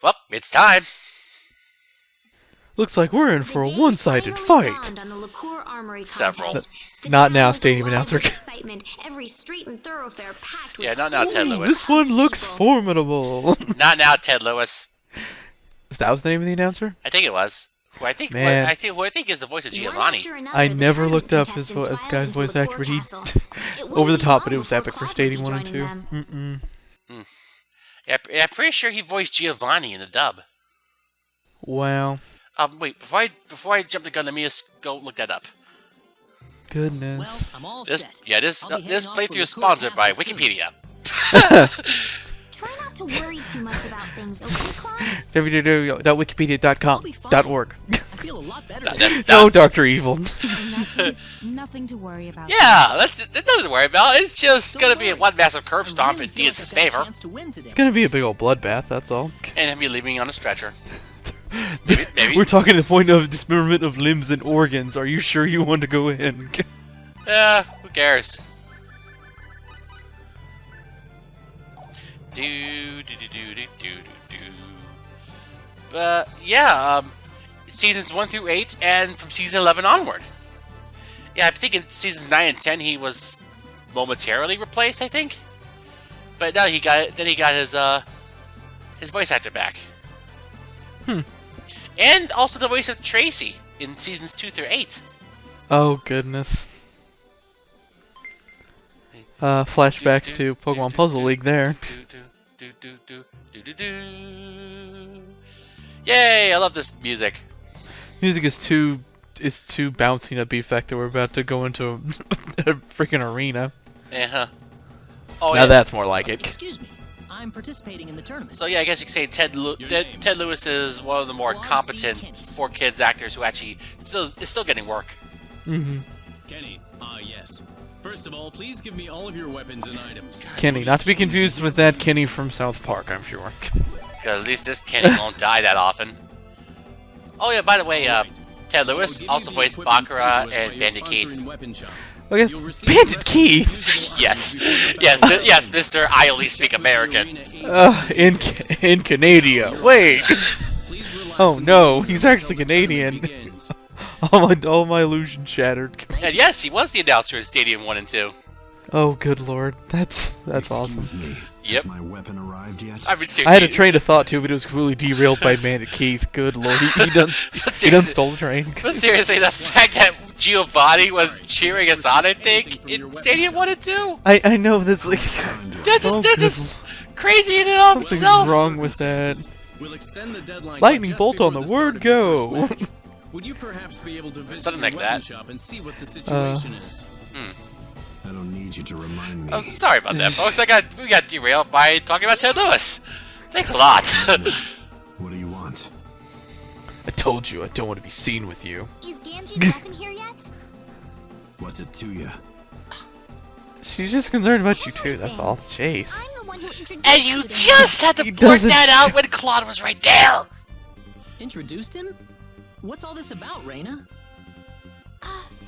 Well, it's time. Looks like we're in for a one-sided fight. Several. Not now, stadium announcer. Yeah, not now, Ted Lewis. This one looks formidable. Not now, Ted Lewis. Is that was the name of the announcer? I think it was. Who I think is the voice of Giovanni. I never looked up his guy's voice actor, but he over the top, but it was epic for Stadium 1 and 2. Yeah, I'm pretty sure he voiced Giovanni in the dub. Wow. Wait, before I jump the gun, let me just go look that up. Goodness. Well, I'm all This set. this playthrough is sponsored by Wikipedia. Try not to worry too much about things, okay, Claude? www.wikipedia.com.org. I feel a lot better. No, Dr. Evil. Nothing to worry about. Yeah, that's nothing to worry about. It's just gonna be one massive curb stomp in Diaz's favor, It's gonna be a big old bloodbath, that's all. and him be leaving on a stretcher. Maybe. We're talking to the point of dismemberment of limbs and organs. Are you sure you want to go in? Who cares? But yeah, seasons 1 through 8, and from season 11 onward. Yeah, I think in seasons 9 and 10 he was momentarily replaced, I think. But now he got his voice actor back. And also the voice of Tracy in seasons 2 through 8. Oh, goodness. Flashbacks to Pokemon Puzzle League there. Yay, I love this music. Music is too bouncy to be fact that we're about to go into a freaking arena. Uh-huh. Oh, now yeah. That's more like it. Excuse me. I'm participating in the tournament. So yeah, I guess you could say Ted Lewis is one of the more competent 4Kids actors who actually is still getting work. Kenny, yes. First of all, please give me all of your weapons and items. Kenny, not to be confused with that Kenny from South Park, I'm sure. Because at least this Kenny won't die that often. Oh yeah, by the way, Ted Lewis also voiced Bakura and Bandit Keith. I guess Bandit Keith. Yes, Mr. I only speak American. In Canada. Wait. Oh no, he's actually Canadian. all my illusions shattered. And yes, he was the announcer in Stadium 1 and 2. Oh good lord, that's awesome. Yep. My weapon arrived yet? I mean, seriously. I had a train of thought too, but it was completely derailed by Bandit Keith. Good lord, he done stole the train. But seriously, the fact that Giovanni was cheering us on, I think, in Stadium 1 and 2. I know that's like That's just crazy in and of something's itself. wrong with that. We'll extend the deadline Lightning just bolt on the before word start of the go. first match. Would you perhaps be able to visit Something the like weapon that. shop and see what the situation is? I don't need you to remind me. Oh, sorry about that, folks. We got derailed by talking about Ted Lewis. Thanks a lot. What do you want? I told you I don't want to be seen with you. Is Ganji's weapon here yet? What's it to you? She's just concerned about you too, that's all. Jeez. I'm the one who introduced And you to just had to He point doesn't- that out when Claude was right there. Introduced him? What's all this about, Rena?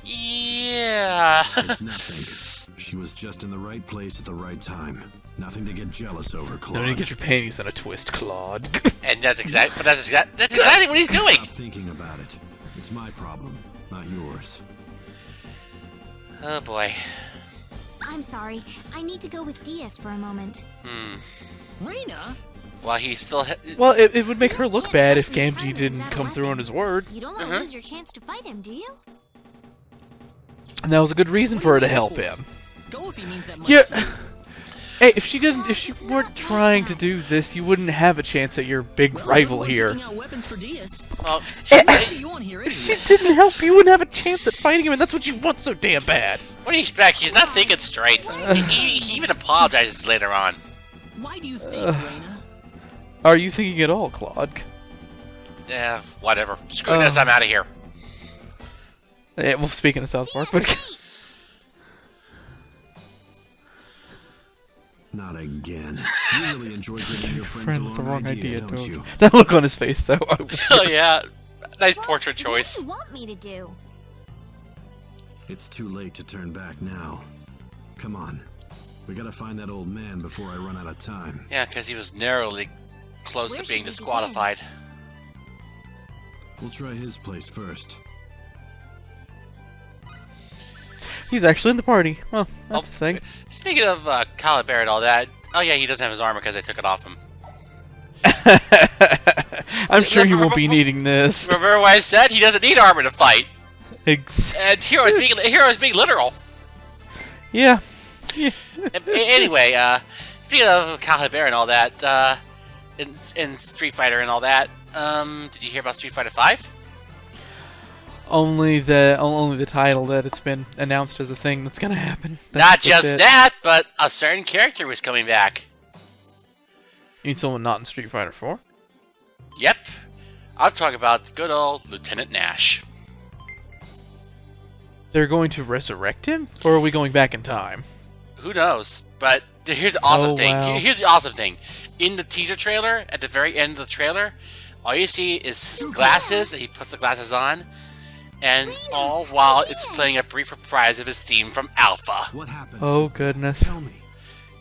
Yeah. It's nothing. She was just in the right place at the right time. Nothing to get jealous over, No Claude. need to get your panties in a twist, Claude. And that's exactly what he's doing. Stop thinking about it. It's my problem, not yours. Oh boy. I'm sorry. I need to go with Diaz for a moment. Rena? Well, he's still. Well, it would make her look bad if Gamgee didn't come through on his word. You don't want to lose your chance to fight him, do you? And that was a good reason for her to help him. Go if he means that much Yeah. to you. Hey, if she weren't trying to do this, you wouldn't have a chance at your big Well, rival everyone here. picking out weapons for Diaz. Well, What do you want here If she anyway? didn't help, you wouldn't have a chance at fighting him, and that's what you want so damn bad. what do you expect? He's not thinking straight. He even apologizes later on. Why do you think, Rena? Are you thinking at all, Claude? Yeah, whatever. Screw this. I'm out of here. Yeah, well, speaking of South Park, but Not again. You really enjoy bringing your friends friend along with the wrong idea, don't you? That look on his face, though. Oh yeah, nice portrait choice. What do you want me to do? It's too late to turn back now. We gotta find that old man before I run out of time. Yeah, because he was narrowly close Where to being should we disqualified. We'll try his place first. He's actually in the party. Well, that's Oh, a thing. Speaking of Caliber and all that, oh yeah, he doesn't have his armor because I took it off him. I'm sure he won't be needing this. Remember what I said? He doesn't need armor to fight. Ex And Hero is being literal. yeah. Anyway, speaking of Caliber and all that, in Street Fighter and all that, did you hear about Street Fighter 5? Only the title that it's been announced as a thing that's gonna happen. Not That's just it. that, but a certain character was coming back. You mean someone not in Street Fighter 4? Yep. I'm talking about good old Lieutenant Nash. They're going to resurrect him, or are we going back in time? Who knows? But here's the awesome Oh, thing. wow. Here's the awesome thing. In the teaser trailer, at the very end of the trailer, all you see is glasses, and he puts the glasses on, and all while it's playing a brief reprise of his theme from Alpha. What happened? Oh goodness. Tell me.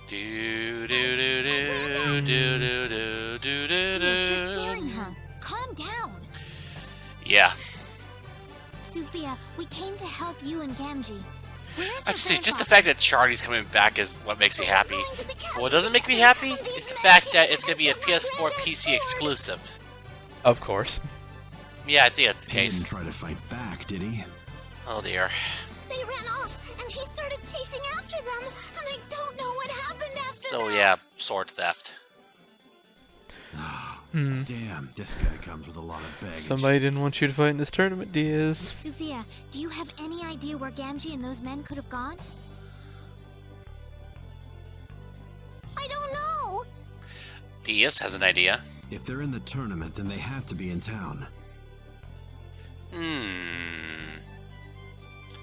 Do do do do do do do do do Diaz, you're scaring do. her. Calm down. Yeah. Sophia, we came to help you and Gamgee. Where's I your see. Just the grandfather? fact that Charlie's coming back is what makes me happy. What doesn't make me happy is the fact that it's going to be a PS4 PC exclusive. Of course. Yeah, I think that's the He case. didn't try to fight back, did he? Oh dear. They ran off, and he started chasing after them, and I don't know what happened after So that. yeah, sword theft. Hmm. Damn, this guy comes with a lot of baggage. Somebody didn't want you to fight in this tournament, Diaz. Sophia, do you have any idea where Gamgee and those men could have gone? I don't know. Diaz has an idea. If they're in the tournament, then they have to be in town.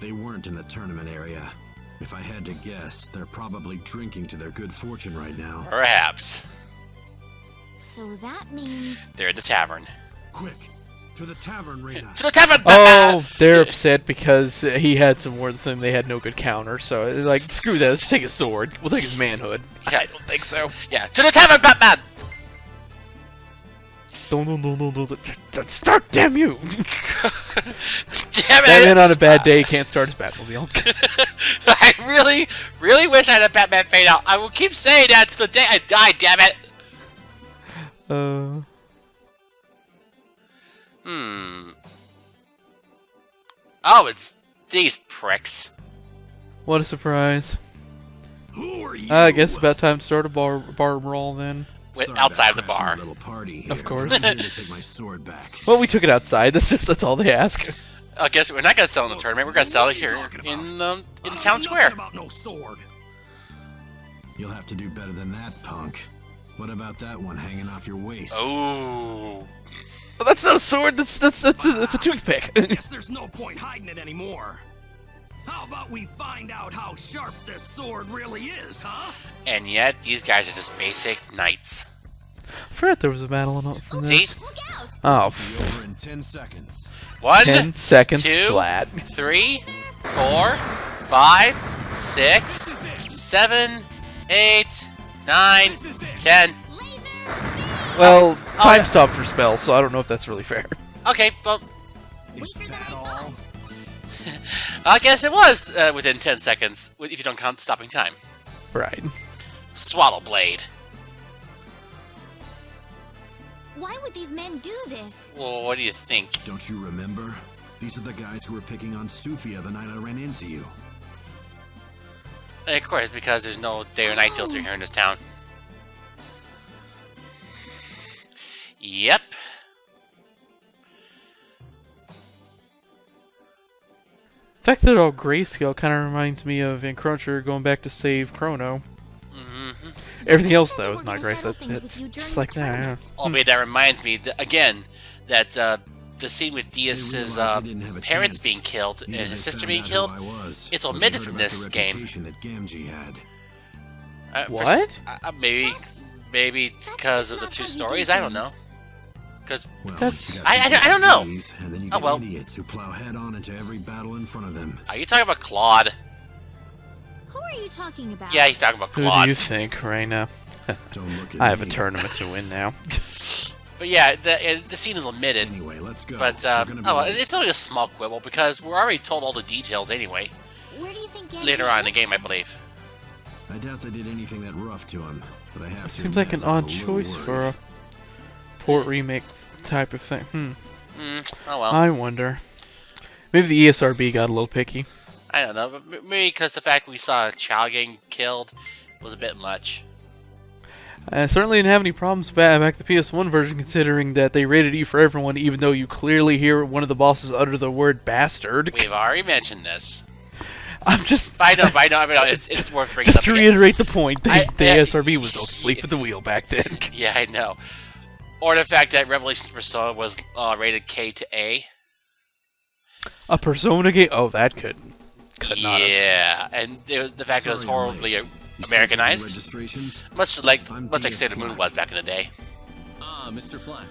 They weren't in the tournament area. If I had to guess, they're probably drinking to their good fortune right now. Perhaps. So that means They're in the tavern. Quick, to the tavern, Rena. To the tavern! Oh, they're upset because he had some words with him. They had no good counter, so it's like, screw that. Let's just take his sword. We'll take his manhood. Yeah. I don't think so. Yeah, to the tavern, Batman! Don't start, damn you! Damn it! Batman on a bad day can't start his Batmobile. I really, really wish I had a Batman fade out. I will keep saying that till the day I die, damn it! Oh, it's these pricks. What a surprise. Who are you? I guess it's about time to start a bar brawl then. Wait, Sorry outside to the crash bar. your little party here. Of course. I'm here to take my sword back. Well, we took it outside. That's all they ask. I guess we're not gonna sell in the tournament. We're gonna sell it here in town square. About no sword. You'll have to do better than that, punk. What about that one hanging off your waist? Oh, Oh, that's not a sword. That's a toothpick. Guess there's no point hiding it anymore. How about we find out how sharp this sword really is, huh? and yet these guys are just basic knights. I forgot there was a battle on from this. See, look out. Oh, Be over in 10 seconds. 1, 10 seconds 2, flat. 3, 4, 5, 6, 7, 8, 9, 10. Laser. Well, Oh, time yeah. stop for spells, so I don't know if that's really fair. Okay, well, Is Weaker than I that all? thought. I guess it was within 10 seconds if you don't count stopping time. Right. Swallow blade. Why would these men do this? Well, what do you think? Don't you remember? These are the guys who were picking on Sophia the night I ran into you. Of course, because there's no day or night filter here in this town. Yep. The fact that they're all grayscale kind of reminds me of Encroacher going back to save Chrono. Mm-hmm. Everything else, Said they though, were is not gonna gray. settle So things with it's you during just the like that. Yeah. tournament. Albeit that reminds me, again, that the scene with Diaz's They realized they didn't have a parents chance. being killed and Either his they sister found being out killed. who I was, It's or they omitted heard from about this the game. reputation that Gamgee had. What? Maybe because of the two stories. I don't know. Because Well, That's- you got I people don't know. like these, and then you Oh, get well. idiots who plow head on into every battle in front of them. are you talking about Claude? Who are you talking about? Yeah, he's talking about Who do Claude. you think, Rena? Don't look at I have a me. tournament to win now. But yeah, the scene is omitted. Anyway, let's go. But We're gonna be late. it's only a small quibble because we're already told all the details anyway. Where do you think Genji Later on in the is? game, I believe. I doubt they did anything that rough to him, but I have to. Seems like an admit, I'm odd a little choice worried. for a port remake type of thing. Oh well. I wonder. Maybe the ESRB got a little picky. I don't know. But maybe because the fact we saw a child getting killed was a bit much. I certainly didn't have any problems back the PS1 version, considering that they rated E for everyone, even though you clearly hear one of the bosses utter the word bastard. We've already mentioned this. I'm just... I know. It's worth bringing Just up to again. reiterate the point, the I- ESRB was asleep at the wheel back then. Yeah, I know. Or the fact that Revelations Persona was rated K to A. A Persona game? Oh, that could not have. Yeah, and the fact that it was Sorry I'm horribly late. You still taking Americanized, registrations? much like I'm Sailor Moon Black. was back in the day. Ah, Mr. Flack.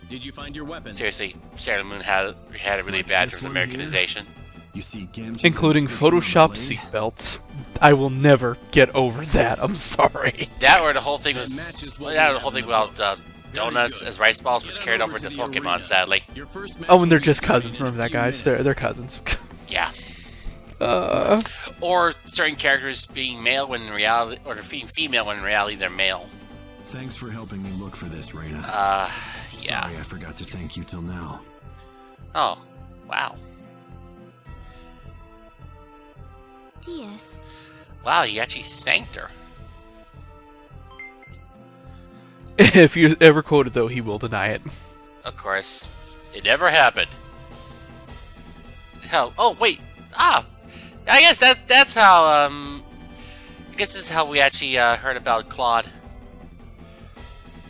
Did you find your weapon? Seriously, Sailor Moon had it really bad in terms of This one here? Americanization. You see Gamgee's Including inscription on the Photoshop blade? seatbelts. I will never get over that. I'm sorry. That or the whole thing That was matches what that we or the whole have thing in the about books. Very donuts good. as rice balls, which Get on carried over over to the Pokemon. arena. Sadly, Your first match Oh, and they're will just be starting cousins. in a Remember that, few guys? minutes. They're cousins. yeah. Or certain characters being male when in reality, or being female when in reality they're male. Thanks for helping me look for this, Rena. Yeah. Sorry, I forgot to thank you till now. Oh, wow. Diaz. Wow, he actually thanked her. If you ever quoted, though, he will deny it. Of course, it never happened. Hell, oh wait, I guess that's how I guess this is how we actually heard about Claude.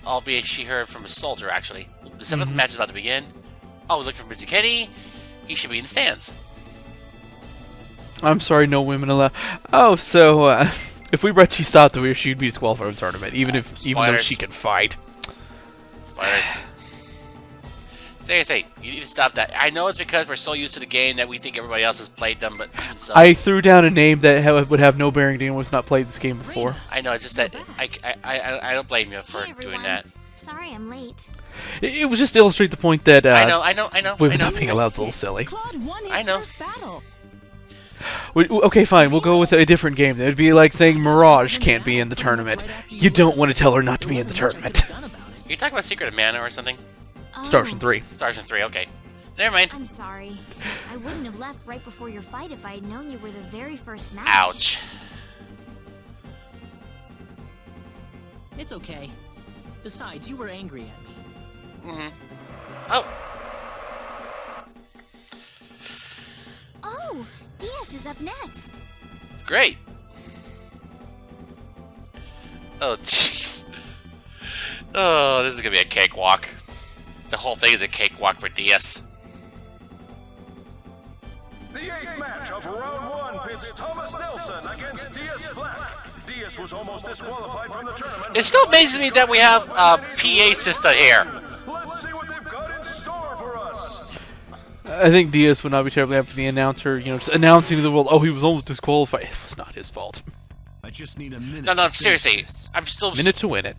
Albeit she heard from a soldier actually. The 7th match is about to begin. Oh, looking for Mr. Kenny. He should be in the stands. I'm sorry, no women allowed. Oh, so, if we brought Chisato here, she'd be disqualified from the tournament, even though spoilers. she can fight. Spoilers. Seriously, you need to stop that. I know it's because we're so used to the game that we think everybody else has played them, but even so, I threw down a name that would have no bearing to anyone who's not played this game before. I know it's just that I don't blame you for Hey, doing everyone. that. Sorry I'm late. It was just to illustrate the point that I know. women not being allowed is a little silly. Claude won his I know. first battle. Okay, fine, we'll go with a different game. It would be like saying Mirage can't be in the tournament. You don't want to tell her not to be in the tournament. You're talking about Secret of Mana or something? Star Ocean 3. Stars in 3, okay. Never mind. I'm sorry. I wouldn't have left right before your fight if I had known you were the very first match. Ouch. It's okay. Besides, you were angry at me. Oh, Oh, Diaz is up next. great. Oh, jeez. Oh, this is gonna be a cakewalk. The whole thing is a cakewalk for DS. The 8th match of round 1 pits Thomas Nelson against Diaz Black. Diaz was almost disqualified from the tournament. It still amazes me that we have a PA system here. Let's see what they've got in store for us. I think Diaz would not be terribly happy for the announcer, just announcing to the world, oh, he was almost disqualified. It was not his fault. I just need a minute. No, to finish seriously. this. I'm still. Minute to win it.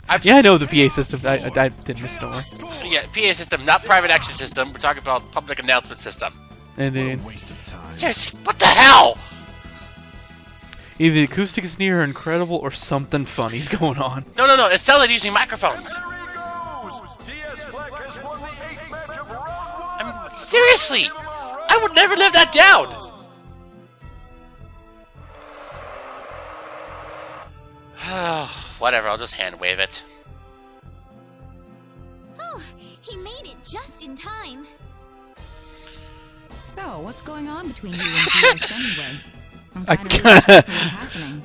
I'm Yeah, I know the PA system. I didn't miss, don't worry. Yeah, PA system, not private action system. We're talking about public announcement system. And What a then waste of time. Seriously, what the hell? either the acoustic is near incredible or something funny's going on. No. It sounds like using microphones. There he goes. Diaz Black has won the 8th match of round 1. Seriously, I would never live that down. Whatever, I'll just hand wave it. Oh, he made it just in time. So, what's going on between you and Pierce anyway? I'm I kind of what's can't- happening.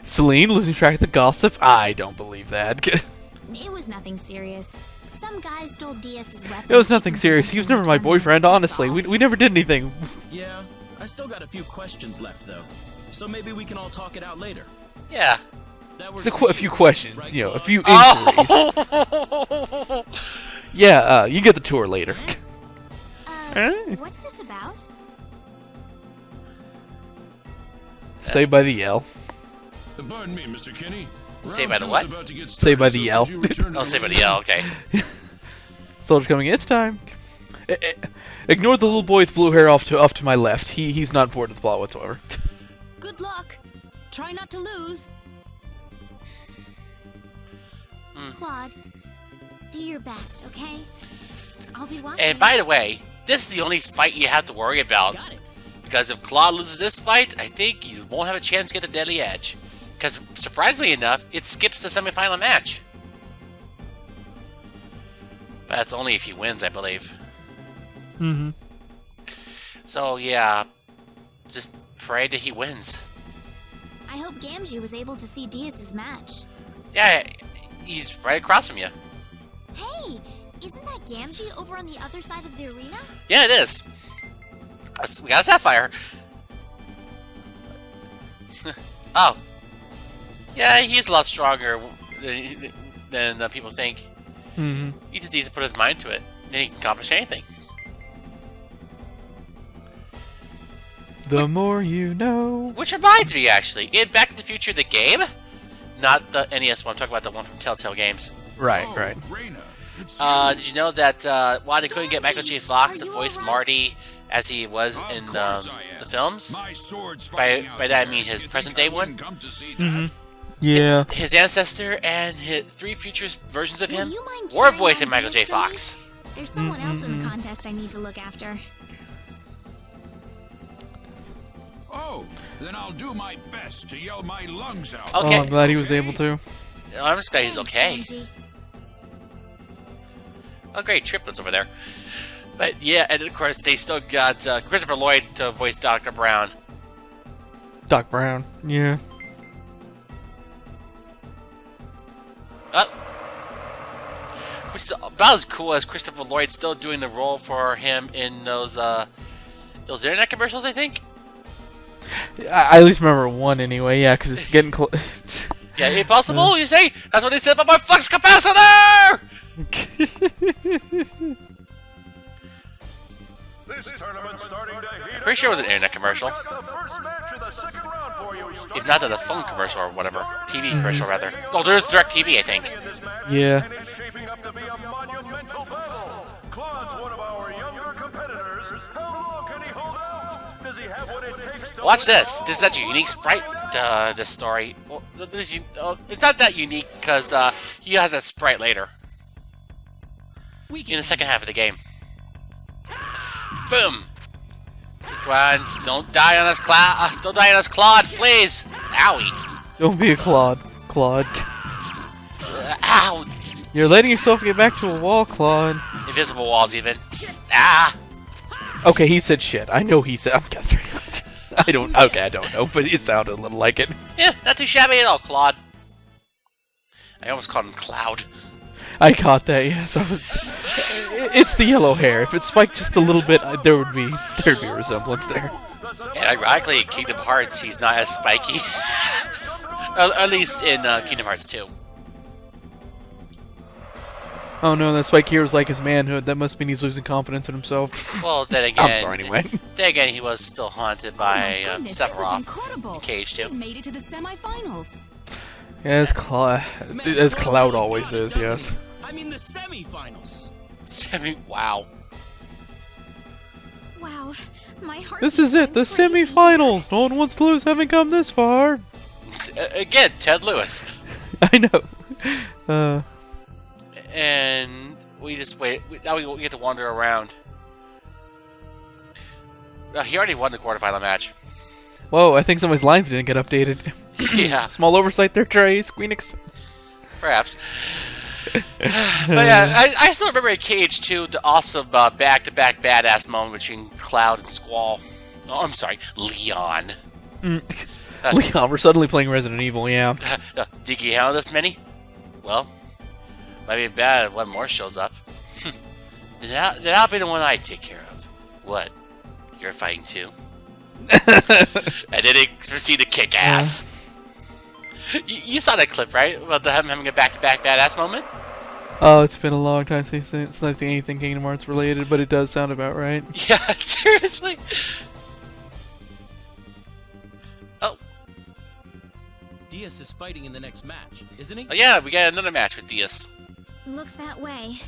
Celine losing track of the gossip? I don't believe that. It was nothing serious. Some guy stole Diaz's weapon. It was nothing serious. He was never my boyfriend, honestly. We never did anything. Yeah, I still got a few questions left though. So maybe we can all talk it out later. Yeah. That works Just for a few you, questions, right, a Claude? few inquiries. Oh! Yeah, you get the tour later. What's this about? Saved by the yell. Pardon me, Mr. Kenny. Saved by the what? About to get Saved by started, the so yell. could you return to Oh, the say, but ring? yeah, okay. Soldier coming in. It's time. Ignore the little boy with blue hair off to my left. He's not bored of the plot whatsoever. Good luck. Try not to lose. Claude, do your best, okay? I'll be watching. And by the way, this is the only fight you have to worry about. Got it. Because if Claude loses this fight, I think you won't have a chance to get the Deadly Edge. Because surprisingly enough, it skips the semifinal match. But that's only if he wins, I believe. Mm-hmm. So yeah, just pray that he wins. I hope Gamgee was able to see Diaz's match. Yeah, he's right across from you. Hey, isn't that Gamgee over on the other side of the arena? Yeah, it is. We got a Sapphire. Oh. Yeah, he's a lot stronger than people think. Mm-hmm. He just needs to put his mind to it, and he can accomplish anything. The more you know. Which reminds me, actually, in Back to the Future, the game, not the NES one, I'm talking about the one from Telltale Games. Right, right. Rena, it's Did you know that while they couldn't get Michael J. Fox to voice Marty as he was in the films, my sword's by that I mean his present day one, Mm-hmm. Yeah. his ancestor and his 3 future versions of him Will you mind were cheering voicing on Michael J. Diaz for me? Fox. There's someone else in the contest I need to look after. Oh, then I'll do my best to yell my lungs out. Okay. Oh, I'm glad he was able to. I'm just glad he's Thanks, okay. Gamgee. Oh, great, triplets over there. But yeah, and of course they still got Christopher Lloyd to voice Dr. Brown. Doc Brown. Yeah. Which is about as cool as Christopher Lloyd still doing the role for him in those internet commercials, I think. I at least remember one anyway. Yeah, because it's getting close. Yeah, impossible, you say? That's what they said about my flux capacitor! This tournament starting to heat Pretty sure it was an internet commercial. up. The first match of the second round for you. If not the phone commercial or whatever. TV commercial, rather. Oh, there's Direct TV, I think. In this match, Yeah. and it's shaping up to be a monumental battle. Claude's one of our younger competitors. How long can he hold out? Does he have what it takes to Watch win this. all? This is such a unique sprite, this story. Well, it's not that unique, because he has that sprite later. In the second half of the game. Boom! Come on, don't die on us, Claude. Don't die on us, Claude, please! Owie! Don't be a Claude. Claude. Ow! You're letting yourself get back to a wall, Claude. Invisible walls, even. Ah! Okay, he said shit. I know he said. I'm guessing. I don't. Okay, I don't know, but it sounded a little like it. Yeah, not too shabby at all, Claude. I almost called him Cloud. I caught that. Yes, it's the yellow hair. If it spiked just a little bit, there'd be a resemblance there. And ironically, in Kingdom Hearts, he's not as spiky. At least in Kingdom Hearts 2. Oh no, that spike here is like his manhood. That must mean he's losing confidence in himself. Well, then again, I'm sorry, anyway. Then again, he was still haunted by Goodness, this is Sephiroth incredible. in Cage 2. He's made it to the semifinals. As Cloud always is. Yes. I mean the semifinals. I mean, wow. Wow, my heart. This is it. The semifinals. No one wants to lose, having come this far. Again, Ted Lewis. I know. And we just wait. Now we get to wander around. He already won the quarterfinal match. Whoa, I think some of his lines didn't get updated. Yeah, Small oversight there, Trey. Squeenix. perhaps. But yeah, I still remember in Cage 2 the awesome back-to-back badass moment between Cloud and Squall. Oh, I'm sorry, Leon. Leon, we're suddenly playing Resident Evil, yeah. Think you handle this many? Well, might be bad if one more shows up. then I'll be the one I take care of. What? You're fighting too? And then it proceed to kick ass. You saw that clip, right? About him having a back-to-back badass moment? Oh, it's been a long time since I've seen anything Kingdom Hearts related, but it does sound about right. Yeah, seriously. Oh. Diaz is fighting in the next match, isn't he? Oh yeah, we got another match with Diaz. Looks that way.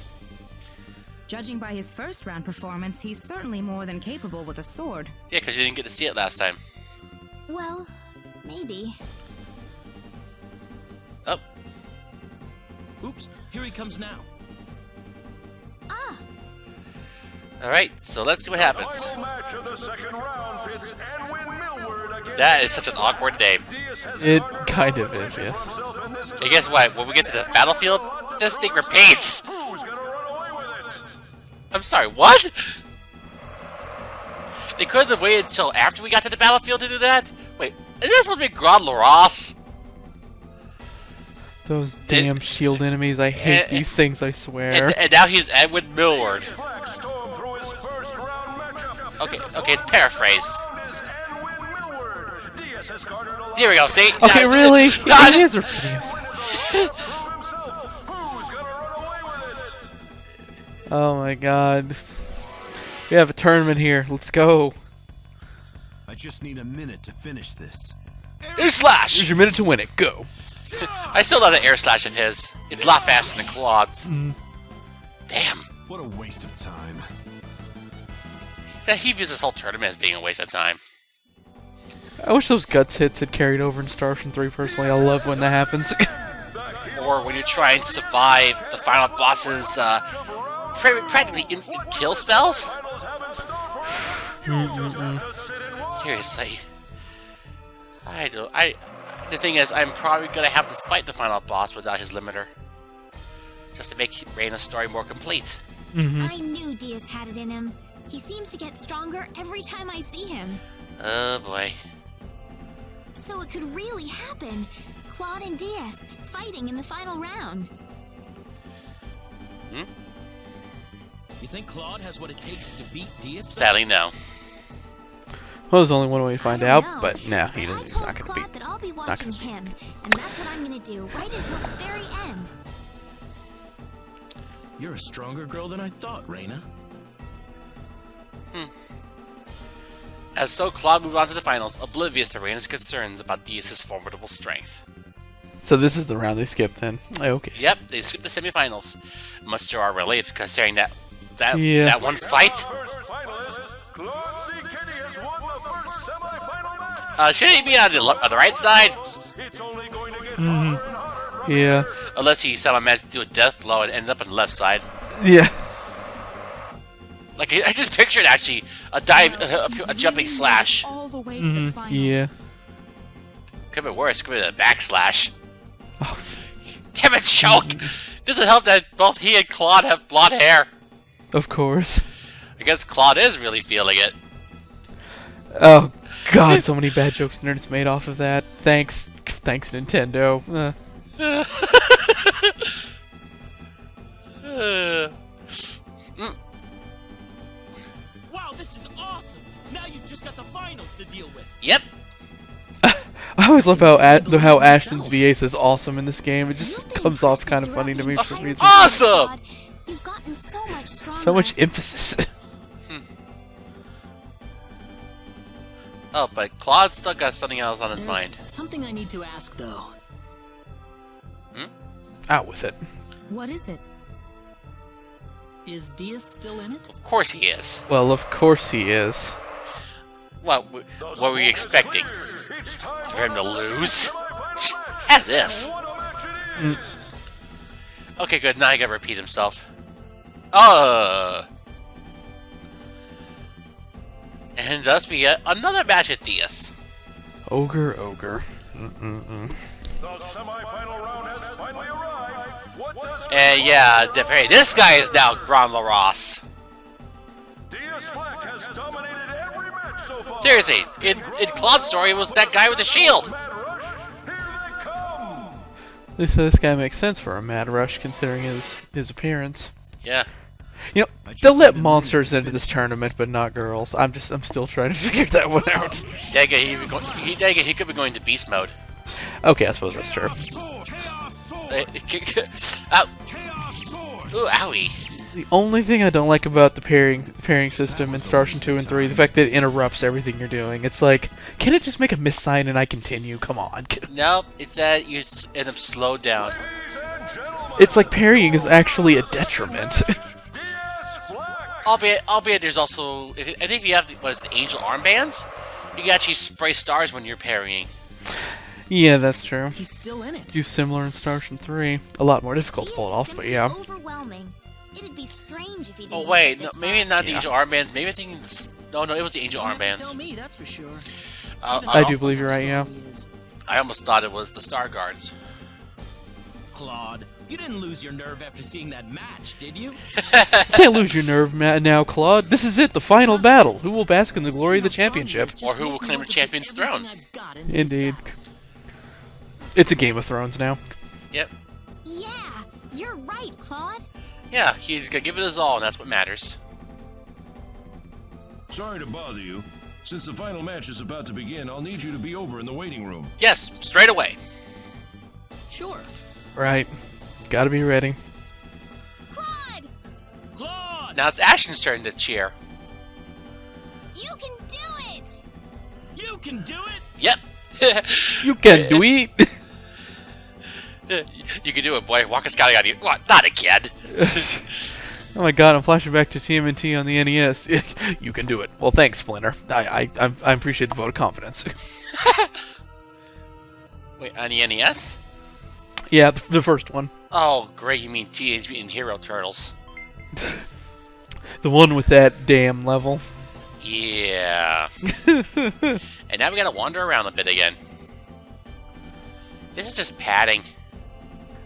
Judging by his first round performance, he's certainly more than capable with a sword. Yeah, because you didn't get to see it last time. Well, maybe. Oh, Oops, here he comes now. Ah, alright, so let's see what happens. Final match of the second round pits Edwin Millward against That is such an awkward name. Diaz has It garnered kind a of is, reputation yeah. for himself in this Hey, guess what? When we get to the battlefield, this thing repeats. Who's gonna run away with it? I'm sorry, what? They couldn't have waited until after we got to the battlefield to do that? Wait, is that supposed to be Grand Laros? Those damn shield enemies, I hate these things, I swear. And now he's Edwin Millward. Black stormed through his first round matchup. Okay, it's paraphrased. Round is Edwin Millward. Diaz has garnered a lot Here we go, see? Okay, Now- really? Now- It is repeating. prove himself. Who's gonna run away with it? Oh my god. We have a tournament here. Let's go. I just need a minute to finish this. Air slash! Here's your minute to win it. Go. I still love the air slash of his. It's a lot faster than Claude's. Mm. Damn. What a waste of time. Yeah, he views this whole tournament as being a waste of time. I wish those guts hits had carried over in Star Ocean 3 personally. I love when that happens. Or when you're trying to survive the final boss's practically instant kill spells. Seriously. The thing is, I'm probably gonna have to fight the final boss without his limiter. Just to make Rena's story more complete. I knew Diaz had it in him. He seems to get stronger every time I see him. Oh boy. So it could really happen. Claude and Diaz fighting in the final round. You think Claude has what it takes to beat Diaz? Sadly, no. Well, there's only one way to find I out, don't know, but no, he I doesn't. He's told not gonna Claude beat. that I'll be gonna watching him, and that's what I'm gonna do right until the very end. You're a stronger girl than I thought, Rena. As so, Claude moved on to the finals, oblivious to Rena's concerns about Diaz's formidable strength. So this is the round they skipped then. Oh, okay. Yep, they skipped the semifinals. Much to our relief, considering that Yeah. that one fight. First finalist, Claude C. Kenny has won the first semifinal match. Should he be on the right side? It's only going to get harder and harder from Yeah. Unless he somehow managed to do a death blow and end up on the left side. Yeah. Like, I just pictured actually a dive, a jumping slash. All the way to the finals. Yeah. Could be worse. Could be a backslash. Oh. Damn it, Shulk! Doesn't help that both he and Claude have blonde hair. Of course. I guess Claude is really feeling it. Oh god, so many bad jokes the internet's made off of that. Thanks, Nintendo. Wow, this is awesome! Now you've just got the finals to deal with. Yep. I always love how Ashton's VA says awesome in this game. It just You've been comes off impressive kind of funny to me throughout for the some reason. entire Awesome! Claude. You've gotten so much stronger. So much emphasis. Oh, but Claude's still got something else on his There's mind. something I need to ask, though. Out with it. What is it? Is Diaz still in it? Of course he is. Well, of course he is. What were we expecting? For him to lose? As if. Okay, good. Now he can repeat himself. And thus we get another match with Diaz. Ogre. The semifinal round has finally arrived. What does And yeah, this guy is now Grand Laros. Diaz Black has dominated every match so far. Seriously, in Claude's story, it was that guy with the shield. Mad Rush, here they come. At least this guy makes sense for a Mad Rush considering his appearance. Yeah. You know, I just they'll let need a monsters minute to into this finish tournament, but not girls. I'm still trying to figure that one out. Dang it, he could be going to beast mode. Okay, I suppose that's true. Ow. Ooh, owie. The only thing I don't like about the pairing system in Star Ocean 2 and 3, the fact that it interrupts everything you're doing. It's like, can it just make a miss sign and I continue? Come on. No, it's that you end up slowed down. It's like parrying is actually a detriment. Diaz Albeit there's also, I think if you have what is the angel armbands, you can actually spray stars when you're parrying. Yeah, that's true. He's still in it. Do similar in Star Ocean 3. A lot more difficult to pull it off, but yeah. Overwhelming. It'd be strange if he didn't. Oh wait, get no, this maybe far. not the angel armbands. Maybe I'm thinking no, it was the angel Don't have to armbands. tell me, that's for sure. I do believe you're right, yeah. I almost thought it was the star guards. Claude, you didn't lose your nerve after seeing that match, did you? Can't lose your nerve now, Claude. This is it, the final battle. Who will bask in the glory of the championship? Or who will claim the champion's throne? Indeed. It's a Game of Thrones now. Yep. Yeah, you're right, Claude. Yeah, he's gonna give it his all, and that's what matters. Sorry to bother you. Since the final match is about to begin, I'll need you to be over in the waiting room. Yes, straight away. Sure. Right. Gotta be ready. Claude, Claude! Now it's Ashton's turn to cheer. you can do it. You can do it! Yep. You can do it! You can do it, boy. Waka Scotty on you. What? Not again. Oh my god, I'm flashing back to TMNT on the NES. You can do it. Well, thanks, Splinter. I appreciate the vote of confidence. Wait, on the NES? Yeah, the first one. Oh, great. You mean Teenage Mutant Hero Turtles? The one with that damn level. Yeah. And now we gotta wander around a bit again. This is just padding.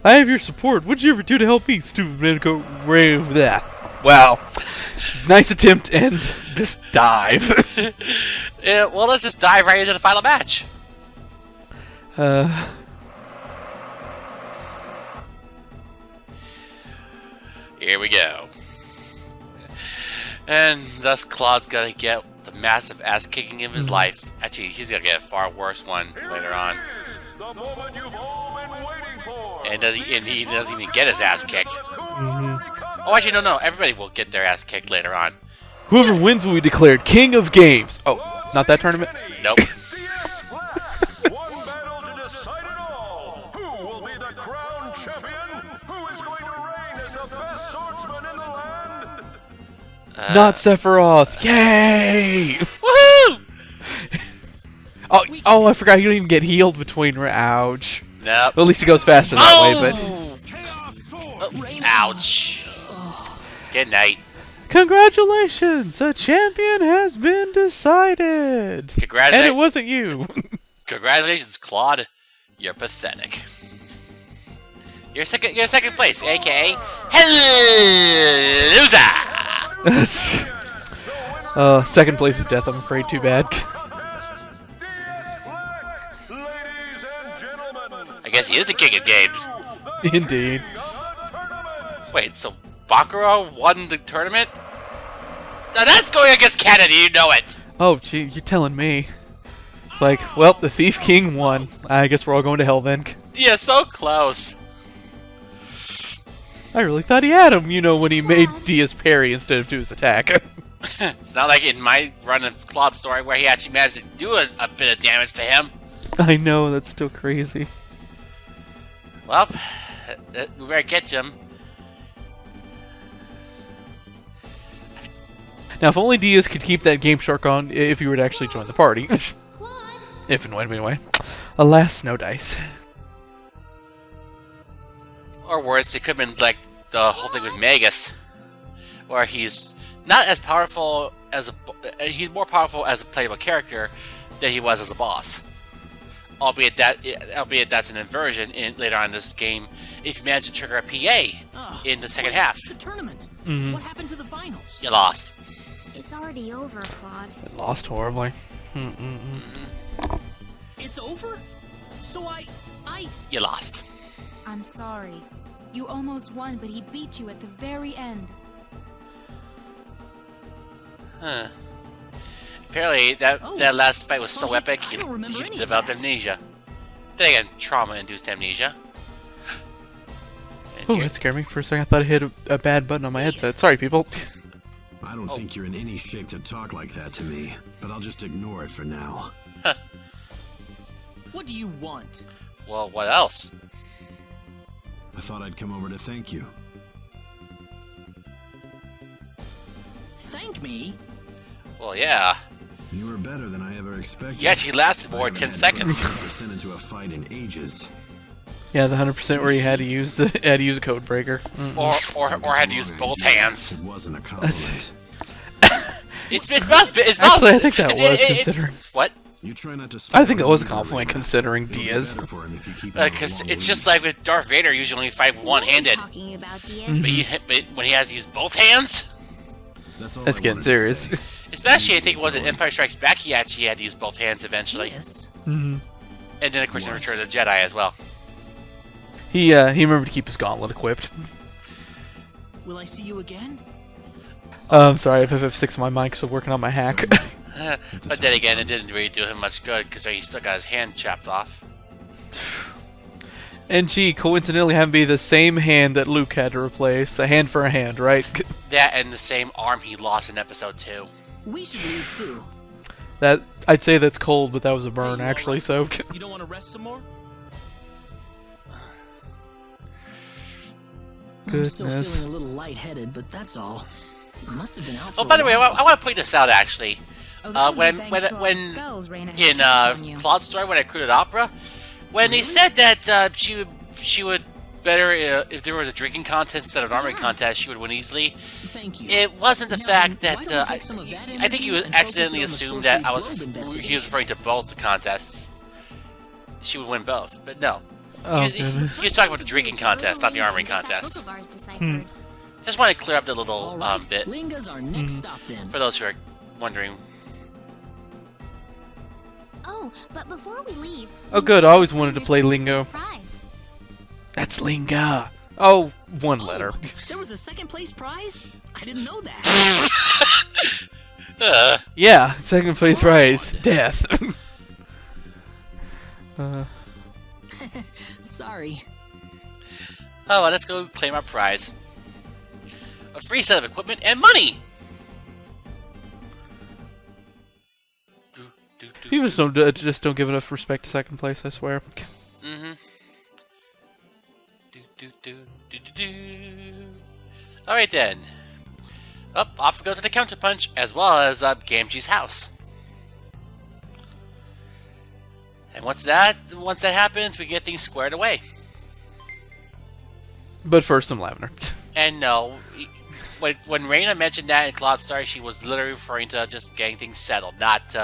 I have your support. What'd you ever do to help me, stupid medical rave that? Wow. Nice attempt and just dive. Yeah, well, let's just dive right into the final match. Here we go. And thus Claude's gonna get the massive ass kicking of his life. Actually, he's gonna get a far worse one later on. The moment you've all been waiting for. And he doesn't even get his ass kicked. Mm-hmm. Oh, actually, no. Everybody will get their ass kicked later on. Whoever wins will be declared King of Games. Oh, not that tournament? Nope. One battle to decide it all. Who will be the crown champion? Who is going to reign as the best swordsman in the land? Not Sephiroth. Yay! Woohoo! Oh, I forgot he don't even get healed between. Ouch. Nope. Well, at least he goes faster that way, but. Oh, ouch. Good night. Congratulations! A champion has been decided! And it wasn't you! Congratulations, Claude. You're pathetic. You're second place, aka loser. Second place is death, I'm afraid. Too bad. I guess he is the king of games. Indeed. Wait, so Bakura won the tournament? Now that's going against Canada, you know it! Oh, gee, you're telling me. It's like, well, the Thief King won. I guess we're all going to hell then. Yeah, so close. I really thought he had him, when he made Diaz parry instead of do his attack. It's not like in my run of Claude's story where he actually managed to do a bit of damage to him. I know, that's still crazy. Well, we better get to him. Now, if only Diaz could keep that Game Shark on if he were to actually join the party. If and when, anyway. Alas, no dice. Or worse, it could have been like the whole thing with Magus, where he's not as powerful as he's more powerful as a playable character than he was as a boss. Albeit that's an inversion later on in this game. If you manage to trigger a PA in the second half, The tournament. Mhm. What happened to the finals? you lost. It's already over, Claude. It lost horribly. It's over? So I... You lost. I'm sorry. You almost won, but he beat you at the very end. Huh. Apparently, that last fight was so funny, epic, I don't remember he any of developed that. amnesia. Then again, trauma-induced amnesia. And Oh, here- that scared me. For a second, I thought I hit a bad button on my headset. Sorry, people. I don't think you're in any shape to talk like that to me, but I'll just ignore it for now. What do you want? Well, what else? I thought I'd come over to thank you. Thank me? Well, yeah. You were better than I ever expected. You actually lasted more I than 10 haven't had to seconds. put 100% into a fight in ages. Yeah, the 100% where you had to use a code breaker. Or had to use both hands. It wasn't a compliment. It's Actually, I think that was considering. What? You try not to I think that was a spoil compliment Rena. considering It'll be Diaz. better for him if you keep him on a Because long it's just leash. like with Darth Vader, usually only fight one-handed. Talking about Diaz. But when he has to use both hands, That's all That's I getting wanted to serious. say. especially I think it was in Empire Strikes Back, he actually had to use both hands eventually. Yes. hmm And then of course in Return of the Jedi as well. He remembered to keep his gauntlet equipped. Will I see you again? I'm sorry, I have FF6 on my mic, so working on my hack. But then again, it didn't really do him much good because he still got his hand chopped off. And gee, coincidentally happened to be the same hand that Luke had to replace. A hand for a hand, right? That and the same arm he lost in Episode 2. We should leave too. That I'd say that's cold, but that was a burn Hey, you actually. alright? So You don't want to rest some more? I'm still Goodness. feeling a little lightheaded, but that's all. Must have been out for Oh, by a the way, while. I want to point this out actually. Oh, that would be When thanks to all the when spells Rena has in cast on you. Claude's story when I recruited Opera, when they said that she would better if there was a drinking contest instead of an armory contest, she would win easily. Thank you. It wasn't the Now, fact why that don't we take some of that I think he was energy and accidentally focus it on the assumed that I was sorcery globe he was investigation? referring to both the contests. She would win both, but no. Oh, he goodness. was talking about the drinking contest, not the armory contest. Book of ours deciphered. Just want to clear up the little All right, bit Linga's our next stop then. for those who are wondering. Oh, but before we leave. Oh, good. I always wanted to play Lingo. Prize. That's Linga. Oh, one letter. Oh, there was a second place prize? I didn't know that. Yeah, second place prize. Death. Sorry. Oh, well, let's go claim our prize. A free set of equipment and money! People just don't give enough respect to second place. I swear. Mm-hmm. Alright then. Off we go to the counterpunch, as well as Gamgee's house. And once that happens, we get things squared away. But first, some lavender. And no, when Rena mentioned that in Claude's story, she was literally referring to just getting things settled, not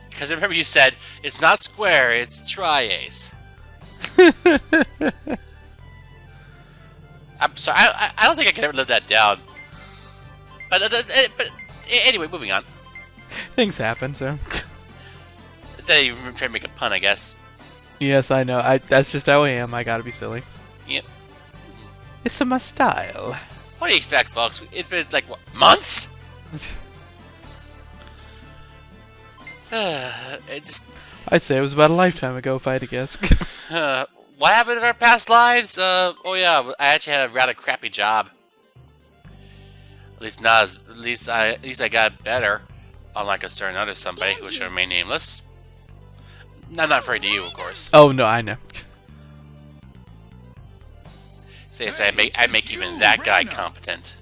because remember you said it's not square, it's tri-ace. I'm sorry, I don't think I can ever live that down. But anyway, moving on. Things happen, so. Then you try to make a pun, I guess. Yes, I know. That's just how I am. I gotta be silly. Yep. It's my style. What do you expect, folks? It's been like what, months? It just, I'd say it was about a lifetime ago, if I had to guess. what happened in our past lives? Oh yeah, I actually had a rather crappy job. At least not as, at least I got better, unlike a certain other somebody who should remain nameless. I'm not afraid of you, of course. Oh no, I know. Seriously, I make even that guy competent.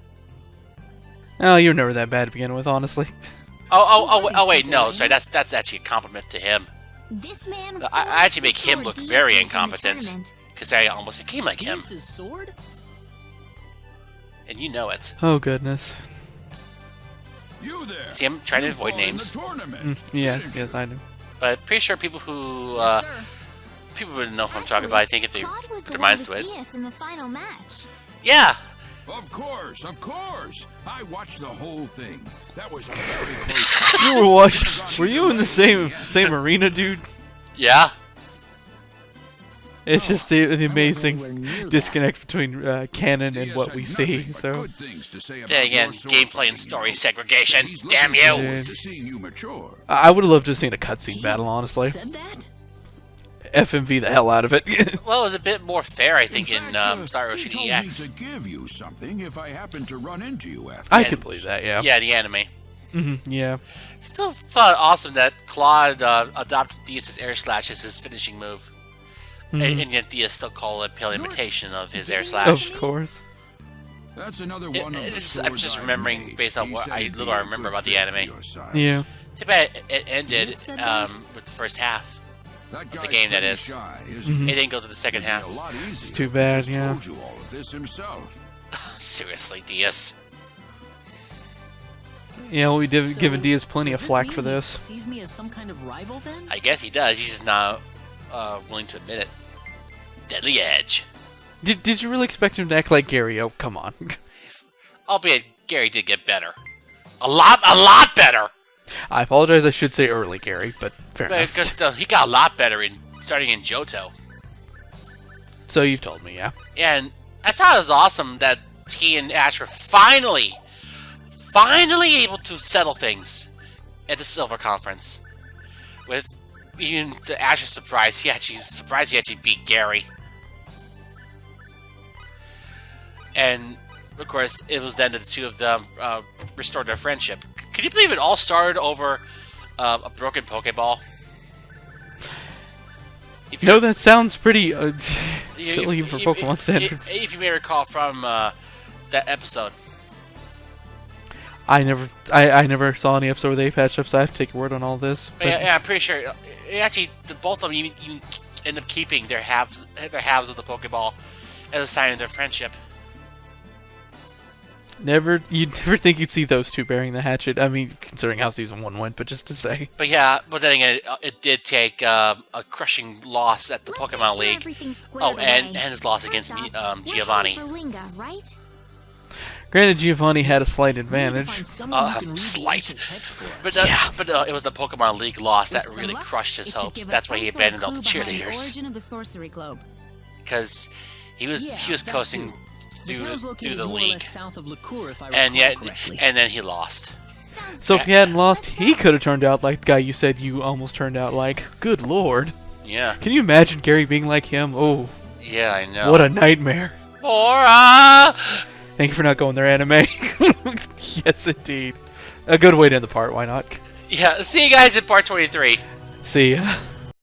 Oh, you were never that bad to begin with, honestly. Oh wait, no, sorry, that's actually a compliment to him. This man. I actually make him look forged very Diaz in the incompetent, tournament. because I almost became like him, Diaz's sword? and you know it. Oh goodness. You there. See, I'm trying to You avoid fought in names, the tournament, Yes, didn't yes, you? I know. but pretty sure people who Sir. people wouldn't know what I'm talking about. I think if they Claude was put the their one minds to with it. Diaz in the final match. Yeah. Of course, of course. I watched the whole thing. That was a very close. You were what? Were you in the same arena, dude? Yeah. It's just the anywhere amazing near that. disconnect between canon and Diaz what had we nothing see. but So good things to say Then about again, your sword gameplay fighting, and story you know. segregation. He's Damn looking you! forward to seeing you mature. I would have loved to have seen a cutscene He battle, honestly. Said that? FMV the hell out of it. Well, it was a bit more fair, I think, in fact, Star he Ocean told EX. me to give you something if I happen to run into you after. I And- could believe that, yeah. Yeah, the anime. Yeah. Still thought awesome that Claude adopted Diaz's air slash as his finishing move. And yet Diaz still called it a pale imitation of his air slash. Of course. That's another one of the I'm swords just I've remembering made. based on He what said I he'd be little I a remember good about the fit for anime. your size. Yeah. Too bad it ended You said that? with the first half. That of the guy's game, that pretty is. shy, Mhm. isn't It he? didn't go to the second It'd be half. a lot easier too if he bad, just yeah. told you all of this himself. Seriously, Diaz. Yeah, we did So, given Diaz plenty does of flack mean for he this. Sees me as some kind of rival then? I guess he does. He's just not willing to admit it. Deadly Edge. Did you really expect him to act like Gary? Oh, come on. Albeit Gary did get better. A lot better. I apologize. I should say early Gary, but fair enough. Because he got a lot better starting in Johto. So you've told me, yeah. And I thought it was awesome that he and Ash were finally able to settle things at the Silver Conference. With even to Ash's surprise, he actually beat Gary. And of course, it was then that the two of them restored their friendship. Can you believe it all started over a broken Pokeball? No, that sounds pretty silly for Pokemon standards. If you may recall from that episode. I never saw any episode where they patched up, so I have to take your word on all this. But Yeah, I'm pretty sure. Actually, both of them even end up keeping their halves of the Pokeball as a sign of their friendship. you'd never think you'd see those two bearing the hatchet. I mean, considering how season 1 went, but just to say. But then again, it did take a crushing loss at the Let's Pokemon make sure League. everything's squared Oh, and away. his loss First against off, we're Giovanni. headed for Linga, right? Granted, Giovanni had a slight We need to advantage. find someone who can read the Slight. ancient text for us. But it was the Pokemon League loss that With really some luck, crushed his it should hopes. give us That's why he some sort of abandoned all the clue behind the cheerleaders. origin of the sorcery globe. Because he was Yeah, he was that coasting too. The through town's through located the more or league, less south of Licour, if I and recall correctly. then he lost. Sounds So if he hadn't lost, Let's he go. could have turned out like the guy you said you almost turned out like. Good lord. Yeah, Can you imagine Gary being like him? Oh, yeah, I know. what a nightmare. Bora! Thank you for not going there, anime. Yes, indeed. A good way to end the part, why not? Yeah, see you guys in part 23. See ya.